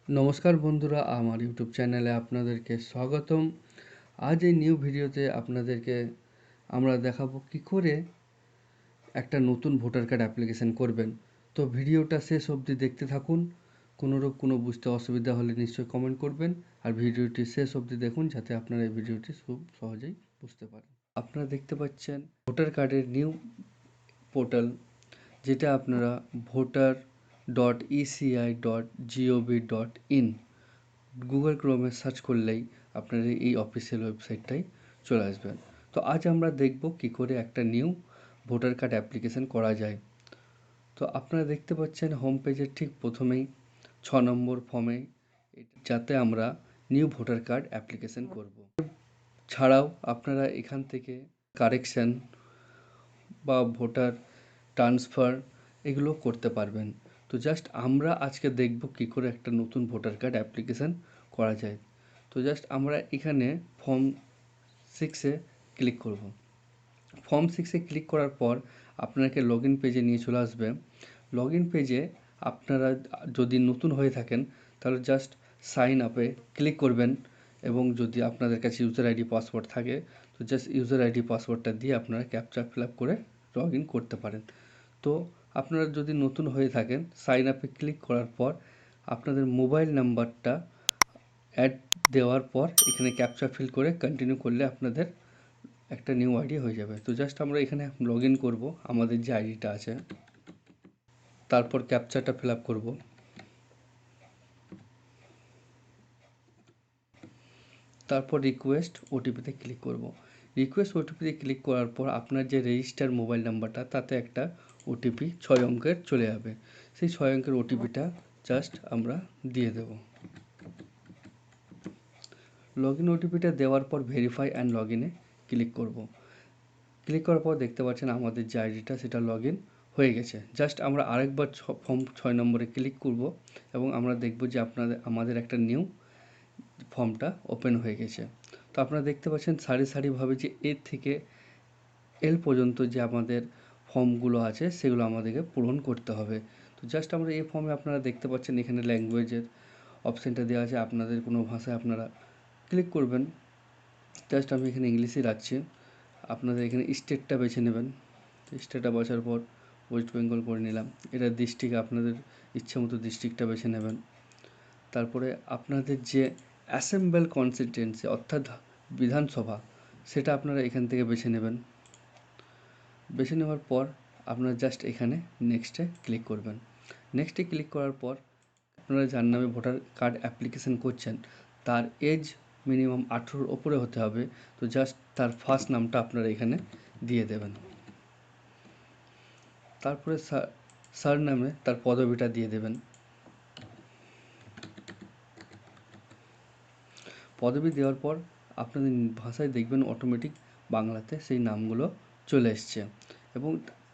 নমস্কার বন্ধুরা, আমার ইউটিউব চ্যানেলে আপনাদেরকে স্বাগতম। আজ এই নিউ ভিডিওতে আপনাদেরকে আমরা দেখাবো কি করে একটা নতুন ভোটার কার্ড অ্যাপ্লিকেশন করবেন। তো ভিডিওটা শেষ অবধি দেখতে থাকুন। কোনো বুঝতে অসুবিধা হলে নিশ্চয়ই কমেন্ট করবেন, আর ভিডিওটি শেষ অবধি দেখুন যাতে আপনারা এই ভিডিওটি খুব সহজেই বুঝতে পারেন। আপনারা দেখতে পাচ্ছেন ভোটার কার্ডের নিউ পোর্টাল, যেটা আপনারা voter.eci.gov.in গুগল ক্রোমে সার্চ করলেই আপনারা এই অফিসিয়াল ওয়েবসাইটটাই চলে আসবেন। তো আজ আমরা দেখব কি করে একটা নিউ ভোটার কার্ড অ্যাপ্লিকেশন করা যায়। তো আপনারা দেখতে পাচ্ছেন হোম পেজের ঠিক প্রথমেই 6 নম্বর ফর্মে, যাতে আমরা নিউ ভোটার কার্ড অ্যাপ্লিকেশন করব। ছাড়াও আপনারা এখান থেকে কারেকশন বা ভোটার ট্রান্সফার এগুলো করতে পারবেন। তো জাস্ট আমরা আজকে দেখব কি করে একটা নতুন ভোটার কার্ড অ্যাপ্লিকেশন করা যায়। তো জাস্ট আমরা এখানে ফর্ম 6-এ ক্লিক করব। ফর্ম 6-এ ক্লিক করার পর আপনাকে লগ ইন পেজে নিয়ে চলে আসবে। লগ ইন পেজে আপনারা যদি নতুন হয়ে থাকেন তাহলে জাস্ট সাইন আপে ক্লিক করবেন, এবং যদি আপনাদের কাছে ইউজার আইডি পাসওয়ার্ড থাকে তো জাস্ট ইউজার আইডি পাসওয়ার্ডটা দিয়ে আপনারা ক্যাপচা ফিল আপ করে লগ ইন করতে পারেন। তো আপনারা যদি নতুন হয়ে থাকেন, সাইন আপে ক্লিক করার পর আপনাদের মোবাইল নাম্বারটা অ্যাড দেওয়ার পর এখানে ক্যাপচা ফিল করে কন্টিনিউ করলে আপনাদের একটা নিউ আইডি হয়ে যাবে। তো জাস্ট আমরা এখানে লগ ইন করবো আমাদের যে আইডিটা আছে, তারপর ক্যাপচাটা ফিল আপ করবো। তারপর রিকোয়েস্ট ওটিপিতে ক্লিক করব। রিকোয়েস্ট ওটিপিতে ক্লিক করার পর আপনার যে রেজিস্টার মোবাইল নাম্বারটা, তাতে একটা ওটিপি 6 অঙ্কের চলে যাবে। সেই 6 অঙ্কের ওটিপিটা জাস্ট আমরা দিয়ে দেব। লগ ইন ওটিপিটা দেওয়ার পর ভেরিফাই অ্যান্ড লগ ইনে ক্লিক করব। ক্লিক করার পর দেখতে পাচ্ছেন আমাদের যে আইডিটা সেটা লগ ইন হয়ে গেছে। জাস্ট আমরা আরেকবার ফর্ম 6 নম্বরে ক্লিক করব এবং আমরা দেখব যে আমাদের একটা নিউ ফর্মটা ওপেন হয়ে গেছে। তো আপনারা দেখতে পাচ্ছেন সারি সারিভাবে যে এ থেকে এল পর্যন্ত যে আমাদের ফর্মগুলো আছে সেগুলো আমাদেরকে পূরণ করতে হবে। তো জাস্ট আমরা এই ফর্মে আপনারা দেখতে পাচ্ছেন এখানে ল্যাঙ্গুয়েজের অপশানটা দেওয়া আছে, আপনাদের কোনো ভাষায় আপনারা ক্লিক করবেন। জাস্ট আমি এখানে ইংলিশে রাখছি। আপনাদের এখানে স্টেটটা বেছে নেবেন। স্টেটটা বাছার পর ওয়েস্ট বেঙ্গল করে নিলাম। এটা ডিস্ট্রিক্ট, আপনাদের ইচ্ছে মতো ডিস্ট্রিক্টটা বেছে নেবেন। তারপরে আপনাদের যে অ্যাসেম্বল কনস্টিটিউয়েন্সি অর্থাৎ বিধানসভা, সেটা আপনারা এখান থেকে বেছে নেবেন। বেছে নেওয়ার পর আপনারা জাস্ট এখানে নেক্সটে ক্লিক করবেন। নেক্সটে ক্লিক করার পর আপনারা যার নামে ভোটার কার্ড অ্যাপ্লিকেশন করছেন তার এজ মিনিমাম 18-র ওপরে হতে হবে। তো জাস্ট তার ফার্স্ট নামটা আপনারা এখানে দিয়ে দেবেন। তারপরে সার নামে তার পদবিটা দিয়ে দেবেন। পদবি দেওয়ার পর আপনাদের ভাষায় দেখবেন অটোমেটিক বাংলাতে সেই নামগুলো চলে এসছে, এবং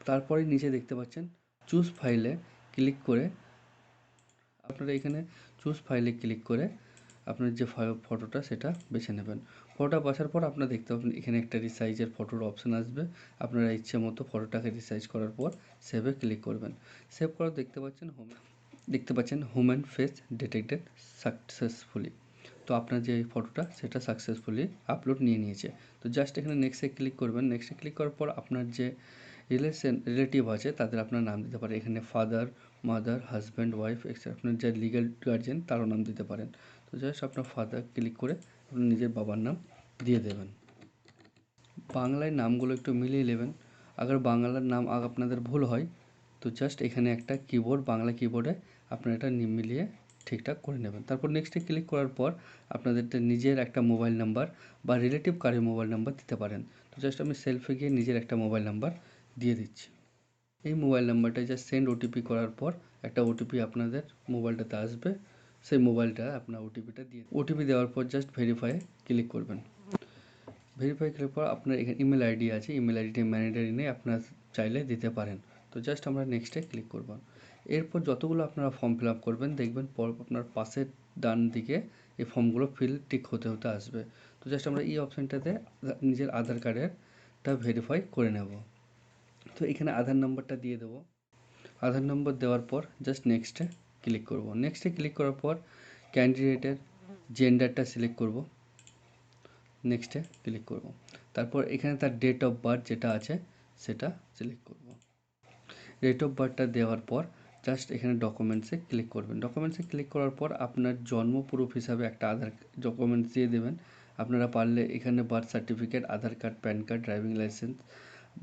তারপরে নিচে দেখতে পাচ্ছেন চুজ ফাইলে ক্লিক করে আপনারা এখানে চুজ ফাইলে ক্লিক করে আপনার যে ফটোটা সেটা বেছে নেবেন। ফটোটা বাছার পর আপনারা দেখতে পাবেন এখানে একটা রিসাইজের ফটোর অপশান আসবে। আপনারা ইচ্ছে মতো ফটোটাকে রিসাইজ করার পর সেভে ক্লিক করবেন। সেভ করা দেখতে পাচ্ছেন হিউম্যান ফেস ডিটেক্টেড সাকসেসফুলি। তো আপনার যে ফটোটা সেটা সাকসেসফুলি আপলোড নিয়ে নিয়েছে। তো জাস্ট এখানে নেক্সটে ক্লিক করবেন। নেক্সটে ক্লিক করার পর আপনার যে রিলেটিভ আছে তাদের আপনার নাম দিতে পারেন। এখানে father, mother, husband, wife etcetera আপনার যে লিগ্যাল গার্জিয়ান তারও নাম দিতে পারেন। তো জাস্ট আপনার ফাদার ক্লিক করে আপনার নিজের বাবার নাম দিয়ে দেবেন। বাংলায় নামগুলো একটু মিলিয়ে নেবেন। আবার বাংলার নাম আপনাদের ভুল হয় তো জাস্ট এখানে একটা বাংলা কিবোর্ডে আপনারা এটা মিলিয়ে ঠিকঠাক করে নেবেন। তারপর নেক্সটে ক্লিক করার পর আপনাদের নিজের একটা মোবাইল নাম্বার বা রিলেটিভ কারোর মোবাইল নাম্বার দিতে পারেন। তো জাস্ট আমি সেলফে গিয়ে নিজের একটা মোবাইল নাম্বার দিয়ে দিচ্ছি। এই মোবাইল নাম্বারটা জাস্ট সেন্ড ওটিপি করার পর একটা ওটিপি আপনাদের মোবাইলটাতে আসবে। সেই মোবাইলটা আপনার ওটিপি দেওয়ার পর জাস্ট ভেরিফাই ক্লিক করবেন। ভেরিফাই করার পর আপনার এখানে ইমেল আইডি আছে, ইমেল আইডিটি ম্যান্ডেটরি নেই, আপনারা চাইলে দিতে পারেন। তো জাস্ট আমরা নেক্সটে ক্লিক করব। এরপর যতগুলো আপনারা ফর্ম ফিল আপ করবেন দেখবেন পর আপনার পাশের ডান দিকে এই ফর্মগুলো টিক হতে হতে আসবে। তো জাস্ট আমরা এই অপশানটাতে নিজের আধার কার্ডেরটা ভেরিফাই করে নেব। তো এখানে আধার নম্বরটা দিয়ে দেবো। আধার নম্বর দেওয়ার পর জাস্ট নেক্সটে ক্লিক করব। নেক্সটে ক্লিক করার পর ক্যান্ডিডেটের জেন্ডারটা সিলেক্ট করব, নেক্সটে ক্লিক করব। তারপর এখানে তার ডেট অফ বার্থ যেটা আছে সেটা সিলেক্ট করব। ডেট অফ বার্থটা দেওয়ার পর জাস্ট এখানে ডকুমেন্টসে ক্লিক করবেন। ডকুমেন্টসে ক্লিক করার পর আপনার জন্ম প্রুফ হিসাবে একটা আধার ডকুমেন্টস দিয়ে দেবেন। আপনারা পারলে এখানে birth certificate, Aadhaar card, PAN card, driving licence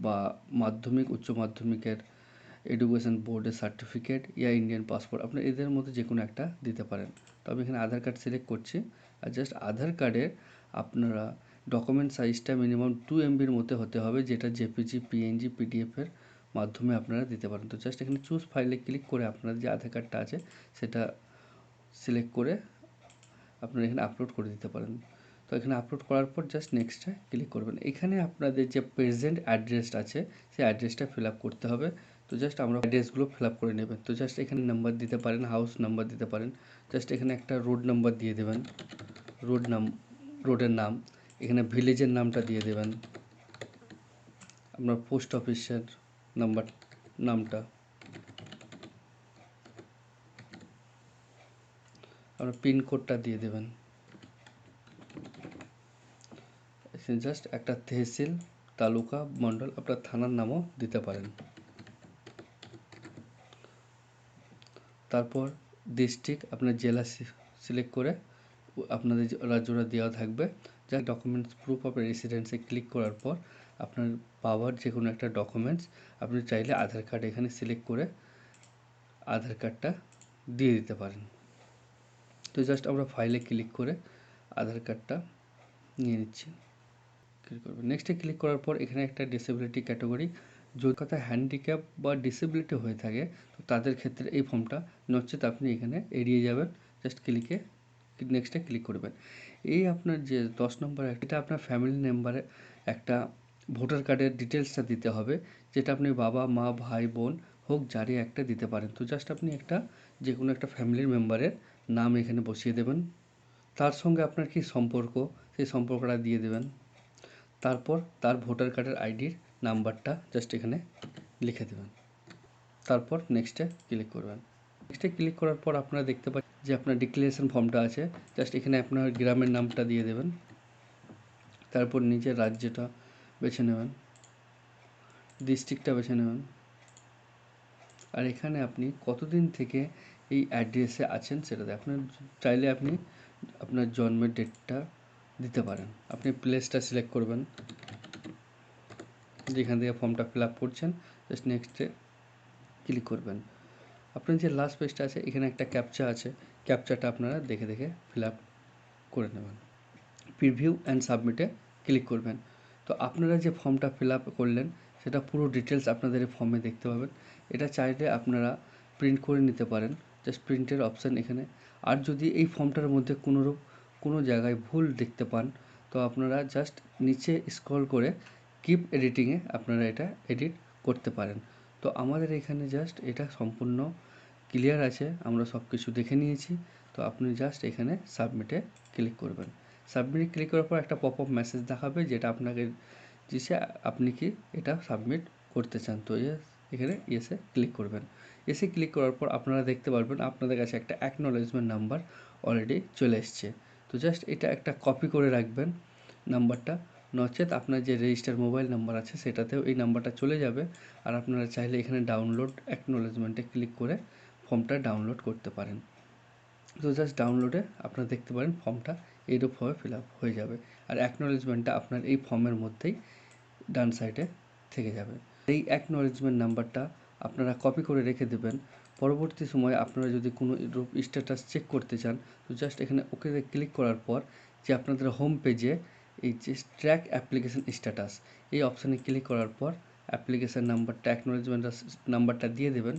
বা মাধ্যমিক, উচ্চ মাধ্যমিকের এডুকেশন বোর্ডের সার্টিফিকেট ইয়া ইন্ডিয়ান পাসপোর্ট, আপনার এদের মধ্যে যে কোনো একটা দিতে পারেন। তো আমি এখানে আধার কার্ড সিলেক্ট করছি। আর জাস্ট আধার কার্ডের আপনারা ডকুমেন্ট সাইজটা মিনিমাম 2 MBর মধ্যে হতে হবে, যেটা জেপিজি, পিএনজি, পিডিএফের মাধ্যমে আপনারা দিতে পারেন। তো জাস্ট এখানে চুজ ফাইলে ক্লিক করে আপনার যে আধার কার্ডটা আছে সেটা সিলেক্ট করে আপনারা এখানে আপলোড করে দিতে পারেন। তো এখানে আপলোড করার পর জাস্ট নেক্সটে ক্লিক করবেন। এখানে আপনাদের যে প্রেজেন্ট অ্যাড্রেস আছে সেই অ্যাড্রেসটা ফিল আপ করতে হবে। তো জাস্ট আমরা অ্যাড্রেসগুলো ফিল আপ করে নেবেন। তো জাস্ট এখানে নাম্বার দিতে পারেন, হাউস নাম্বার দিতে পারেন, জাস্ট এখানে একটা রোড নাম্বার দিয়ে দেবেন, রোডের নাম, এখানে ভিলেজের নামটা দিয়ে দেবেন, আপনার পোস্ট অফিসের নামটা, আপনার পিনকোডটা দিয়ে দেবেন। জাস্ট একটা তহসিল, তালুকা, মণ্ডল, আপনার থানার নামও দিতে পারেন। তারপর ডিস্ট্রিক্ট, আপনার জেলা সিলেক্ট করে আপনাদের রাজ্যটা দেওয়া থাকবে। যা ডকুমেন্টস প্রুফ অফ রেসিডেন্সে ক্লিক করার পর আপনার পাওয়ার যে কোনো একটা ডকুমেন্টস, আপনি চাইলে আধার কার্ড এখানে সিলেক্ট করে আধার কার্ডটা দিয়ে দিতে পারেন। তো জাস্ট আমরা ফাইলে ক্লিক করে আধার কার্ডটা নিয়ে নিচ্ছি, ক্লিক করবেন। নেক্সটে ক্লিক করার পর এখানে একটা ডিসেবিলিটি ক্যাটাগরি, যদি কথা হ্যান্ডিক্যাপ বা ডিসেবিলিটি হয়ে থাকে তো তাদের ক্ষেত্রে এই ফর্মটা, নচেত আপনি এখানে এড়িয়ে যাবেন। জাস্ট নেক্সটে ক্লিক করবেন। এই আপনার যে 10 নম্বর, এটা আপনার ফ্যামিলি মেম্বারে একটা ভোটার কার্ডের ডিটেলসটা দিতে হবে, যেটা আপনি বাবা, মা, ভাই, বোন হোক যারই একটা দিতে পারেন। তো জাস্ট আপনি একটা যে কোনো একটা ফ্যামিলির মেম্বারের নাম এখানে বসিয়ে দেবেন। তার সঙ্গে আপনার কি সম্পর্ক সেই সম্পর্কটা দিয়ে দেবেন। তারপর তার ভোটার কার্ডের আইডির নাম্বারটা জাস্ট এখানে লিখে দেবেন। তারপর নেক্সটে ক্লিক করবেন। নেক্সটে ক্লিক করার পর আপনারা দেখতে পাচ্ছেন যে আপনার ডিক্লারেশন ফর্মটা আছে, জাস্ট এখানে আপনার গ্রামের নামটা দিয়ে দেবেন। তারপর নিজের রাজ্যটা বেছে নেবেন, ডিস্ট্রিক্টটা বেছে নেবেন, আর এখানে আপনি কতদিন থেকে এই অ্যাড্রেসে আছেন সেটা আপনার চাইলে আপনি আপনার জন্মের ডেটটা দিতে পারেন। আপনি প্লেসটা সিলেক্ট করবেন যেখান থেকে ফর্মটা ফিল আপ করছেন, জাস্ট নেক্সটে ক্লিক করবেন। আপনার যে লাস্ট পেজটা আছে এখানে একটা ক্যাপচা আছে, ক্যাপচাটা আপনারা দেখে দেখে ফিল আপ করে নেবেন। প্রিভিউ অ্যান্ড সাবমিটে ক্লিক করবেন। তো আপনারা যে ফর্মটা ফিল আপ করলেন সেটা পুরো ডিটেলস আপনাদের এই ফর্মে দেখতে পাবেন। এটা চাইলে আপনারা প্রিন্ট করে নিতে পারেন, জাস্ট প্রিন্টের অপশান এখানে। আর যদি এই ফর্মটার মধ্যে কোনো জায়গায় ভুল দেখতে পান তো আপনারা জাস্ট নিচে স্ক্রল করে কিপ এডিটিংয়ে আপনারা এটা এডিট করতে পারেন। তো আমাদের এখানে জাস্ট এটা সম্পূর্ণ ক্লিয়ার আছে, আমরা সব কিছু দেখে নিয়েছি। তো আপনি জাস্ট এখানে সাবমিটে ক্লিক করবেন। সাবমিটে ক্লিক করার পর একটা পপ আপ মেসেজ দেখাবে, যেটা আপনাকে দিচ্ছে আপনি কি এটা সাবমিট করতে চান। তো এখানে ইয়েসে ক্লিক করবেন। এসে ক্লিক করার পর আপনারা দেখতে পারবেন আপনাদের কাছে একটা অ্যাকনোলেজমেন্ট নাম্বার অলরেডি চলে এসছে। তো জাস্ট এটা একটা কপি করে রাখবেন নাম্বারটা, নচেত আপনার যে রেজিস্টার মোবাইল নাম্বার আছে সেটাতেও এই নাম্বারটা চলে যাবে। আর আপনারা চাইলে এখানে ডাউনলোড অ্যাকনোলেজমেন্টে ক্লিক করে ফর্মটা ডাউনলোড করতে পারেন। তো জাস্ট ডাউনলোডে আপনারা দেখতে পারেন ফর্মটা এইরূপভাবে ফিল আপ হয়ে যাবে। আর অ্যাকনোলেজমেন্টটা আপনার এই ফর্মের মধ্যেই ডান সাইডে থেকে যাবে। এই অ্যাকনোলেজমেন্ট নাম্বারটা আপনারা কপি করে রেখে দেবেন। পরবর্তী সময়ে আপনারা যদি কোনো স্ট্যাটাস চেক করতে চান তো জাস্ট এখানে ওকেতে ক্লিক করার পর যে আপনাদের হোম পেজে এই যে ট্র্যাক অ্যাপ্লিকেশন স্ট্যাটাস এই অপশানে ক্লিক করার পর অ্যাপ্লিকেশান নাম্বারটা, অ্যাকনোলেজমেন্ট নাম্বারটা দিয়ে দেবেন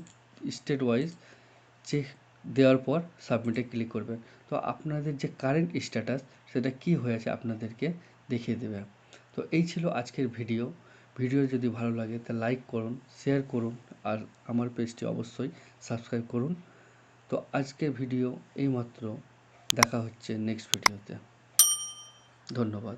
স্টেট ওয়াইজ, চেক দেওয়ার পর সাবমিটে ক্লিক করবেন। তো আপনাদের যে কারেন্ট স্ট্যাটাস সেটা কি হয়েছে আপনাদেরকে দেখিয়ে দেবে। তো এই ছিল আজকের ভিডিও। যদি ভালো লাগে তা লাইক করুন, শেয়ার করুন, আর আমার পেজটি অবশ্যই সাবস্ক্রাইব করুন। তো আজকের ভিডিও এইমাত্র, দেখা হচ্ছে নেক্সট ভিডিওতে। ধন্যবাদ।